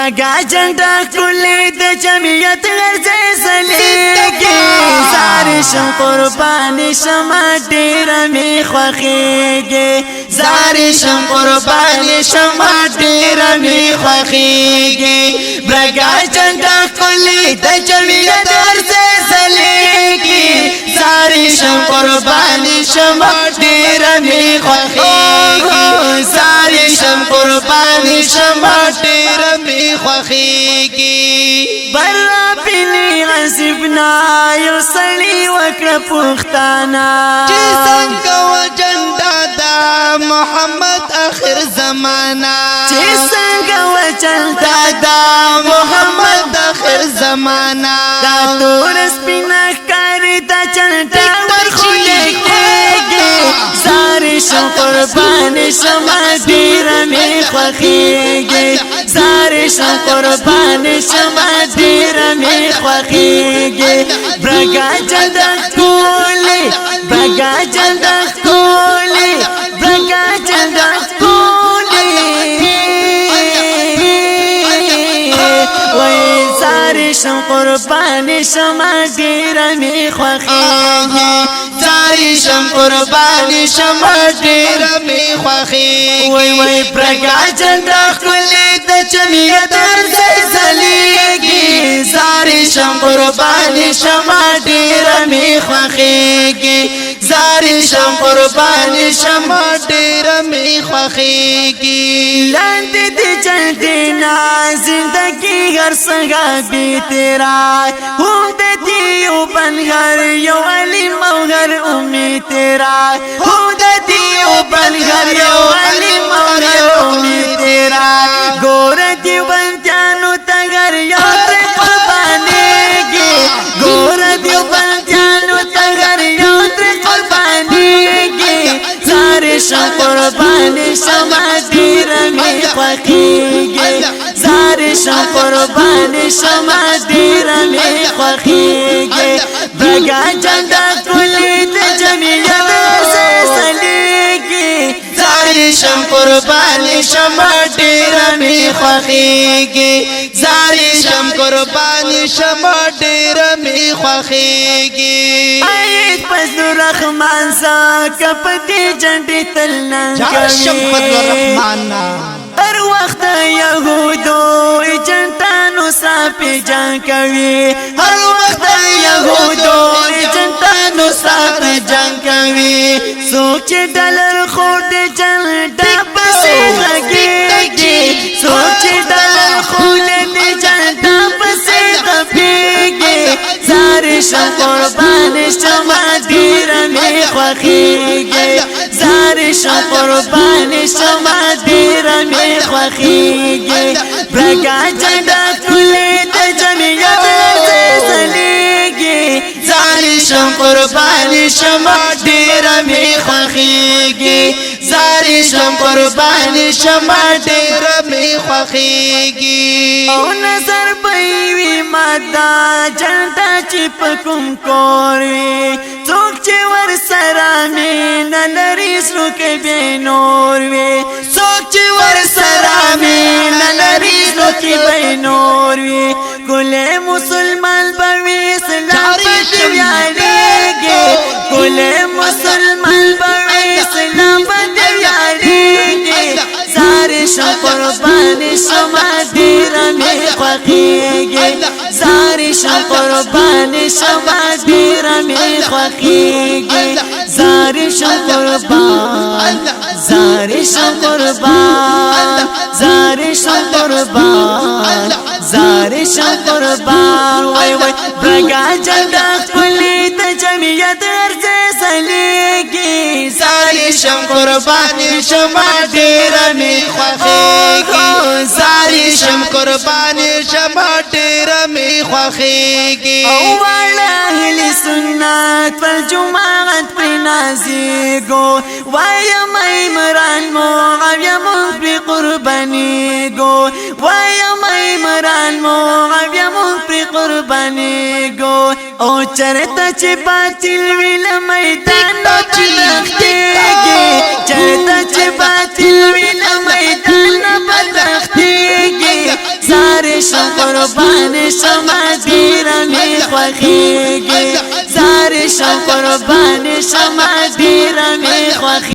برګا جنډا کولې د جمعیت غرزه سلیږي زارې شم قرباني شم ډېر می خوښيږي زارې شم قرباني شم ډېر می خوښيږي برګا جنډا کولې د جمعیت غرزه سلیږي زارې شم قرباني شم ډېر می خوښيږي زارې شم قرباني شم ډېر می خوښيږي برا پینی غصبنا یو سړی وکړه پښتانه چې څنګه و جنډا دا محمد اخر زمانہ چې څنګه و جنډا دا محمد اخر زمانہ دا تور سپینا ښکاري دا جنډا ورخولې کېږي زارې شم قرباني شم ډېر می خوښيږي زارې شم قرباني شم ډېر می خوښيږي برګا جنډا کولې برګا جنډا کولې برګا جنډا کولې وای زارې شم قرباني شم ډېر می خوښيږي زارې شم قرباني شم ډېر می خوښيږي وای وای برګا جنډا کولې د جمعیت زلیږي زارې شم قرباني شم ډېر می خوښيږي زارې شم قرباني شم ډېر می خوښيږي لاندې دې جنډې نا زندګي هر څنګه بي تیرا هم د دې یو بنګر یو علي موهر امید تیرا هم د دې یو بنګر یو علي موهر امید تیرا ګور دې بنجانو تګر یو تر قربانيږي ګور دې بنجانو تګر یو تر قربانيږي زارې شم قرباني شم ډېر می خوښيږي زارې شم قرباني شم ډېر می خوښيږي برګا جنډا کولې د جمعیت سلیږي زارې شم قرباني شم ډېر می خوښيږي زارې شم قرباني شم ډېر می خوښيږي ایت فضل الرحمن زکه په دې جنډې تل شم فضل الرحمن هر وخت يهودو جنتانو صافي جان کوي هر وخت يهودو جنتانو صافي جان کوي سوچ ډالر خور دې جنډا پسې لګيږي سوچ ډالر خور دې جنډا پسې لګيږي زارې شم قرباني شم ډېر می خوښيږي زارې شم قرباني شم ډېر می خوښيږي برګا جنډا کولې د جمعیت سلیږي زارې شم قرباني شم ډېر می خوښيږي زارې شم قرباني شم ډېر می خوښيږي او نظر پېوي مادا جنډا چې پکم کوي څوک چې ور سره مين لري سلو کې به نور وي څوک چې ور سره مين لري سلو کې به نور وي ګله مسلمان به اسلام دې یاريږي ګله مسلمان به اسلام دې یاريږي زارې شم قرباني شم ډېر می خوښيږي زارې شم قرباني شم ډېر می خوښيږي زارې شم قربان زارې شم قربان زارې شم قربان زارې شم قربان وای وای برګا جنډا کولې د جمعیت ارزه سلیږي زارې شم قرباني شم ډېر می خوښيږي زارې شم قرباني شم ډېر می خوښيږي او والا اهل سنت والجماعت پر نازیګو وایم عمران مو غویم پر قرباني ګو وایم عمران مو غویم پر قرباني ګو او چرته چې باطل ویل میدان تلختيږي چرته چې باطل ویل میدان بدختيږي زار شم قربان شما ډیر می خوخیږي زار شم قربان شما ډیر می خوخیږي